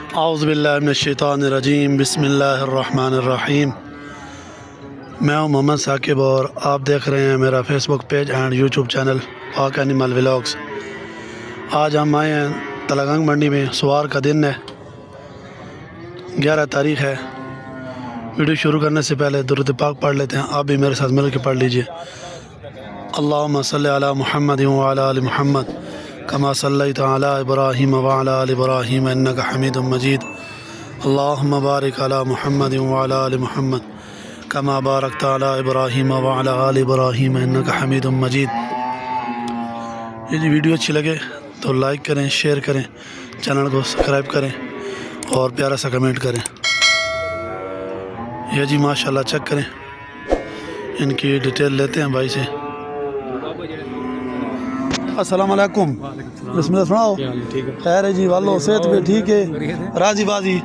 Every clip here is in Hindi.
औज़ुबिल्लाहिमिनश्शैतानिर्रजीम बिस्मिल्लाहिर्रहमानिर्रहीम। मैं हूं मोहम्मद साकिब और आप देख रहे हैं मेरा Facebook page and YouTube channel पाक एनिमल व्लॉग्स। आज हम आए हैं तलागंग मंडी में। सोमवार का दिन है, 11 तारीख़ है। वीडियो शुरू करने से पहले दुरूद पाक पढ़ लेते हैं। आप भी मेरे साथ मिल के पढ़ लीजिए। अल्लाहुम्मा सल्लि अला मुहम्मद व अला आलि मुहम्मद कमा सल्लैता अला इब्राहीम व अला आलि इब्राहीम इन्नका हमीदुम मजीद। अल्लाहुम्मा बारिक अला मुहम्मद व अला आलि मुहम्मद कमा बारकता अला इब्राहीम व अला आलि इब्राहीम इन्नका हमीदुम मजीद। यदि वीडियो अच्छी लगे तो लाइक करें, शेयर करें, चैनल को सब्सक्राइब करें और प्यारा सा कमेंट करें। यह जी माशाल्लाह चेक करें, इनकी डिटेल लेते हैं भाई से। अस्सलाम वालेकुम। बिस्मिल्लाह सुनाओ। खैर है जी, वालो सेहत भी ठीक है, राजी बाजी।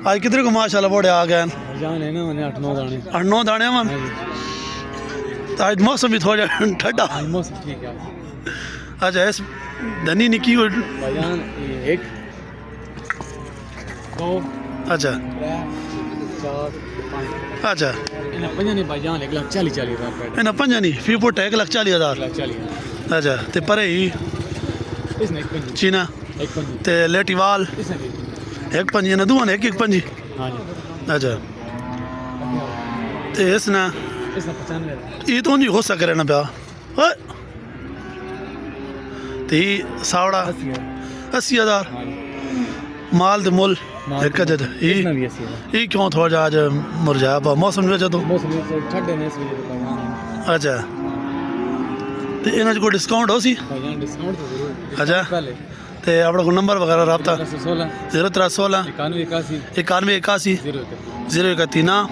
आज कितने को माशाल्लाह बड़े आ गए? 8-9 दाने मन। तो आज मौसम भी थोड़ा ठंडा। अच्छा, इस धनी निकी को अच्छा अच्छा इन्हें पंजा नहीं फी फुट 1,40,000। अच्छा, तो परे ही चीना ते लेटीवाल 1,5 ना दुआ ने 1,5। अच्छा, तो इस ना ये तो नहीं हो सक रहे ना प्या तो सावड़ा 80,000 माल दे मुल एक ये क्यों थोड़ा आज मुरझाया पा मौसम वजह तो। अच्छा, तो इन्हें कोई डिस्काउंट हो सी? अच्छा, तो अपना को नंबर वगैरह रबता 0316 91 81 031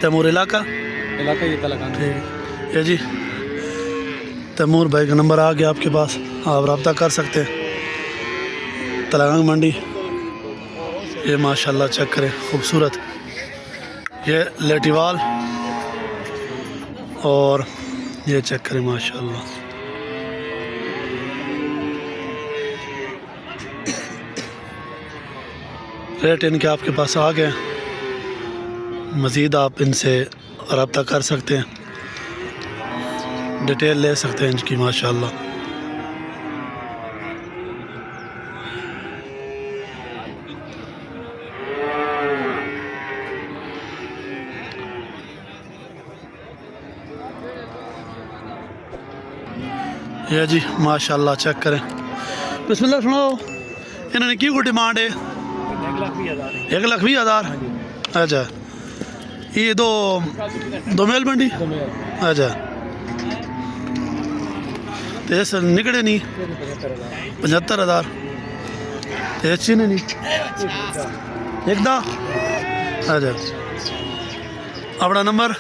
तैमूर इलाका ठीक है जी। तैमूर भाई का नंबर आ गया आपके पास, आप रब्ता कर सकते हैं। तलागंग मंडी ये माशाल्लाह चेक करें, खूबसूरत ये लेटीवाल और ये चेक करें माशाल्लाह। रेट इनके आपके पास आ गए, मज़ीद आप इनसे रब्ता कर सकते हैं, डिटेल ले सकते हैं इनकी माशाल्लाह। ये जी माशाल्लाह चेक करें। बिस्मिल्लाह सुनाओ। इन्होंने की को डिमांड है? 1,20,000। अच्छा, ये दो मेल मंडी। अच्छा, तो इस निकले नहीं 75,000। तो इस चीने नहीं एक दा। अच्छा, अपना नंबर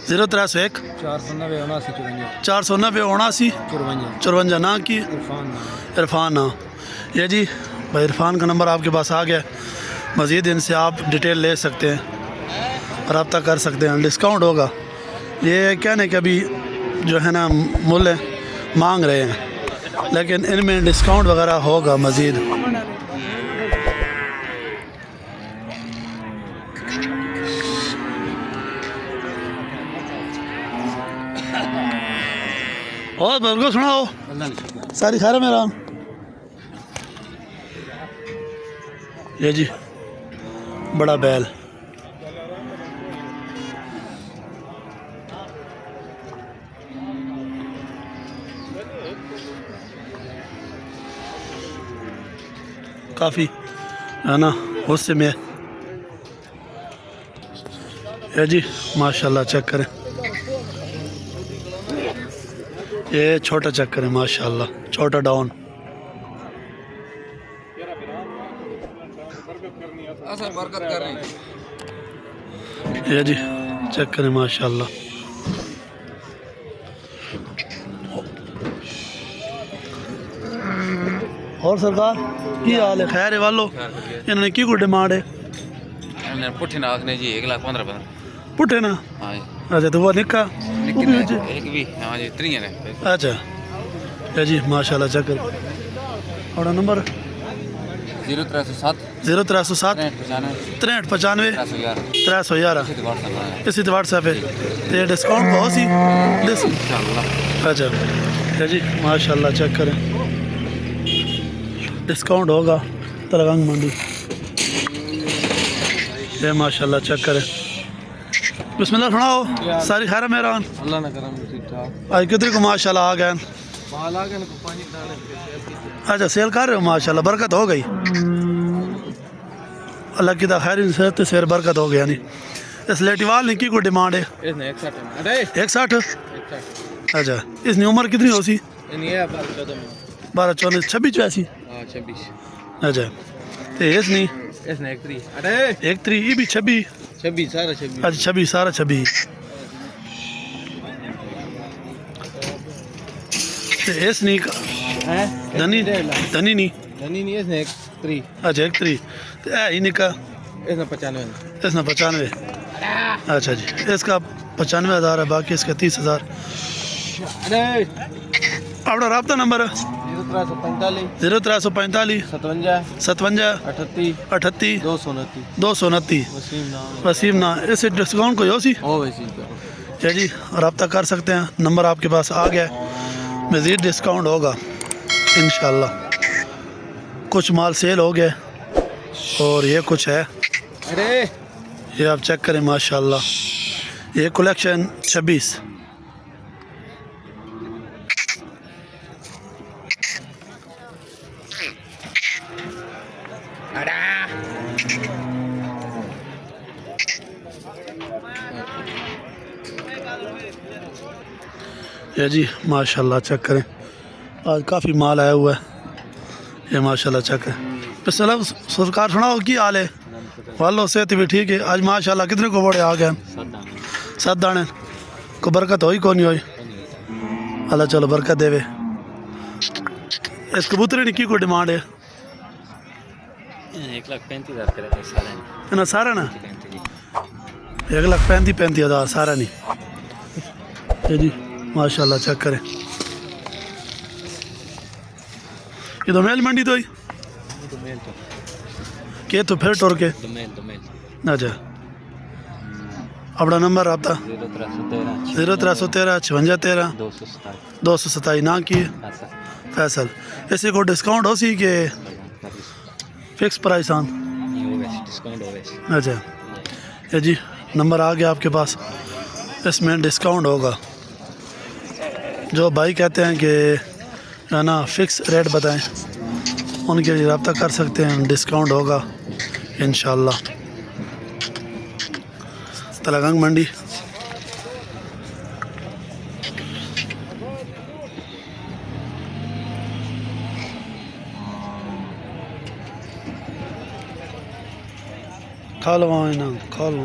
0301 490 54 ना की इरफान। हाँ, ये जी भाई इरफान का नंबर आपके पास आ गया। मज़ीद इनसे आप डिटेल ले सकते हैं, रब्ता कर सकते हैं, डिस्काउंट होगा। ये कहने के अभी जो है ना मूल्य मांग रहे हैं, लेकिन इनमें डिस्काउंट वगैरह होगा मज़ीद। और बल्कि सुनाओ सारी खैर है मेरा। ये जी बड़ा बैल काफ़ी है ना उससे में। ये जी माशाल्लाह चेक करें, ये छोटा चेक करें माशाल्लाह, छोटा डाउन। ये जी चेक करें माशाल्लाह। और सरकार की हाल है? खैर है वालो। इन्होंने की को डिमांड है? पुठे ना आखने जी 1,15,000 पुठे ना। अच्छा, तो वो निक्का एक भी। हाँ जी 3 ने। अच्छा, जी माशाल्लाह चेक करें। अपना नंबर 0307 0307 63 95 311 311 इसी तो व्हाट्सएप है। तो ये डिस्काउंट बहुत सी अच्छा है जी माशाल्लाह चेक करें डिस्काउंट होगा तलगंग मंडी ये माशाल्लाह चेक करें। बिस्मिल्लाह सुनाओ सारी खैर है मेरा अल्लाह ना करम ठीक ठाक आज कितने को माशाल्लाह आ गए माल आ गया को पानी डाले अच्छा सेल कर रहे हो माशाल्लाह बरकत हो गई अल्लाह की खैर से शेर बरकत हो गया नहीं। इस लेटीवाल ने की कोई डिमांड है इसने 61 अरे 61 अच्छा इसकी उम्र कितनी हो सी ये 12 14 26 84 हां 26 अच्छा तो इसने इसने 13 अरे 13 ये भी 26 26 सारा 26 अच्छा 26 सारा 26 तो इसने हैं धनी धनी नहीं नहीं नहीं इसने 13 अच्छा 13 तो है ही निका इसने 95 इसने 95 अच्छा जी इसका 95,000 है बाकी इसका 30,000 अरे अपना रब्ता नंबर 0345 0345 57 57 38 38 229 229 वसीम नाम वसीम ना इससे डिस्काउंट कोई हो सी ओ वसीम का क्या जी रब्ता कर सकते हैं नंबर आपके पास आ गया मज़ीद डिस्काउंट होगा इंशाल्लाह। कुछ माल सेल हो गया और ये कुछ है अरे ये आप चेक करें माशाल्लाह ये कलेक्शन 26 ये जी माशाल्लाह चेक करें आज काफ़ी माल आया हुआ है ये माशाल्लाह चेक करें पिछला सरकार सुनाओ की हाल है वालो सेहत भी ठीक है आज माशाल्लाह कितने को बड़े आ गए 7 दाने को बरकत होई कौन हुई अल्लाह चलो बरकत देवे। इस कबूतर की कोई डिमांड है 1,35,000 ना सारा ना 1,35,000 सारा नहीं ये जी माशाल्लाह चेक करें ये तो मेल मंडी तो ही के तो फिर टोर के अच्छा अपना नंबर आपका 0313 56 227 ना की फैसल ऐसे को डिस्काउंट हो सी के फिक्स प्राइस आन अच्छा ये जी नंबर आ गया आपके पास इसमें डिस्काउंट होगा जो भाई कहते हैं कि है ना फिक्स रेट बताएं उनके लिए रब्ता कर सकते हैं डिस्काउंट होगा इंशाल्लाह। तलगंग मंडी खा लो ना खा लो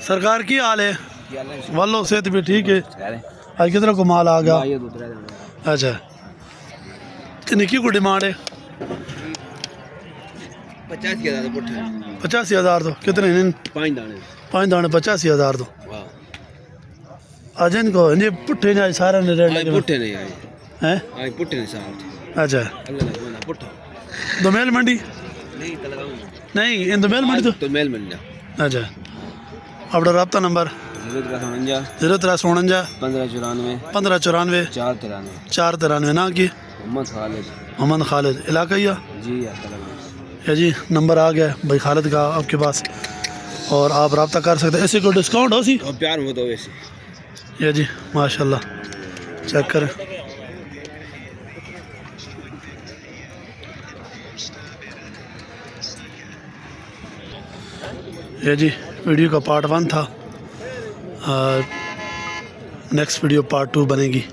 सरकार की हाल है वालों सेहत भी ठीक है आज कितना को माल आ गया अच्छा निकी को डिमांड है 85,000 तो कितने 5 दाने 85,000 तो आज इनको ये पुट्ठे नहीं सारे ने रेट लगे पुट्ठे नहीं आए हैं आज पुट्ठे नहीं साहब अच्छा अल्लाह ना पुट्ठा दोमेल मंडी नहीं तलगाऊं नहीं इन दोमेल मंडी तो मेल मिल जा अच्छा अपना रब्ता नंबर 0349 1594 493 ना की मोहम्मद खालिद इलाका ही जी है जी नंबर आ गया भाई खालिद का आपके पास और आप रब्ता कर सकते हैं। ऐसे कोई डिस्काउंट हो सी प्यार हो तो वैसे ये जी माशाल्लाह चेक करें ये जी वीडियो का पार्ट 1 था नेक्स्ट वीडियो पार्ट 2 बनेगी।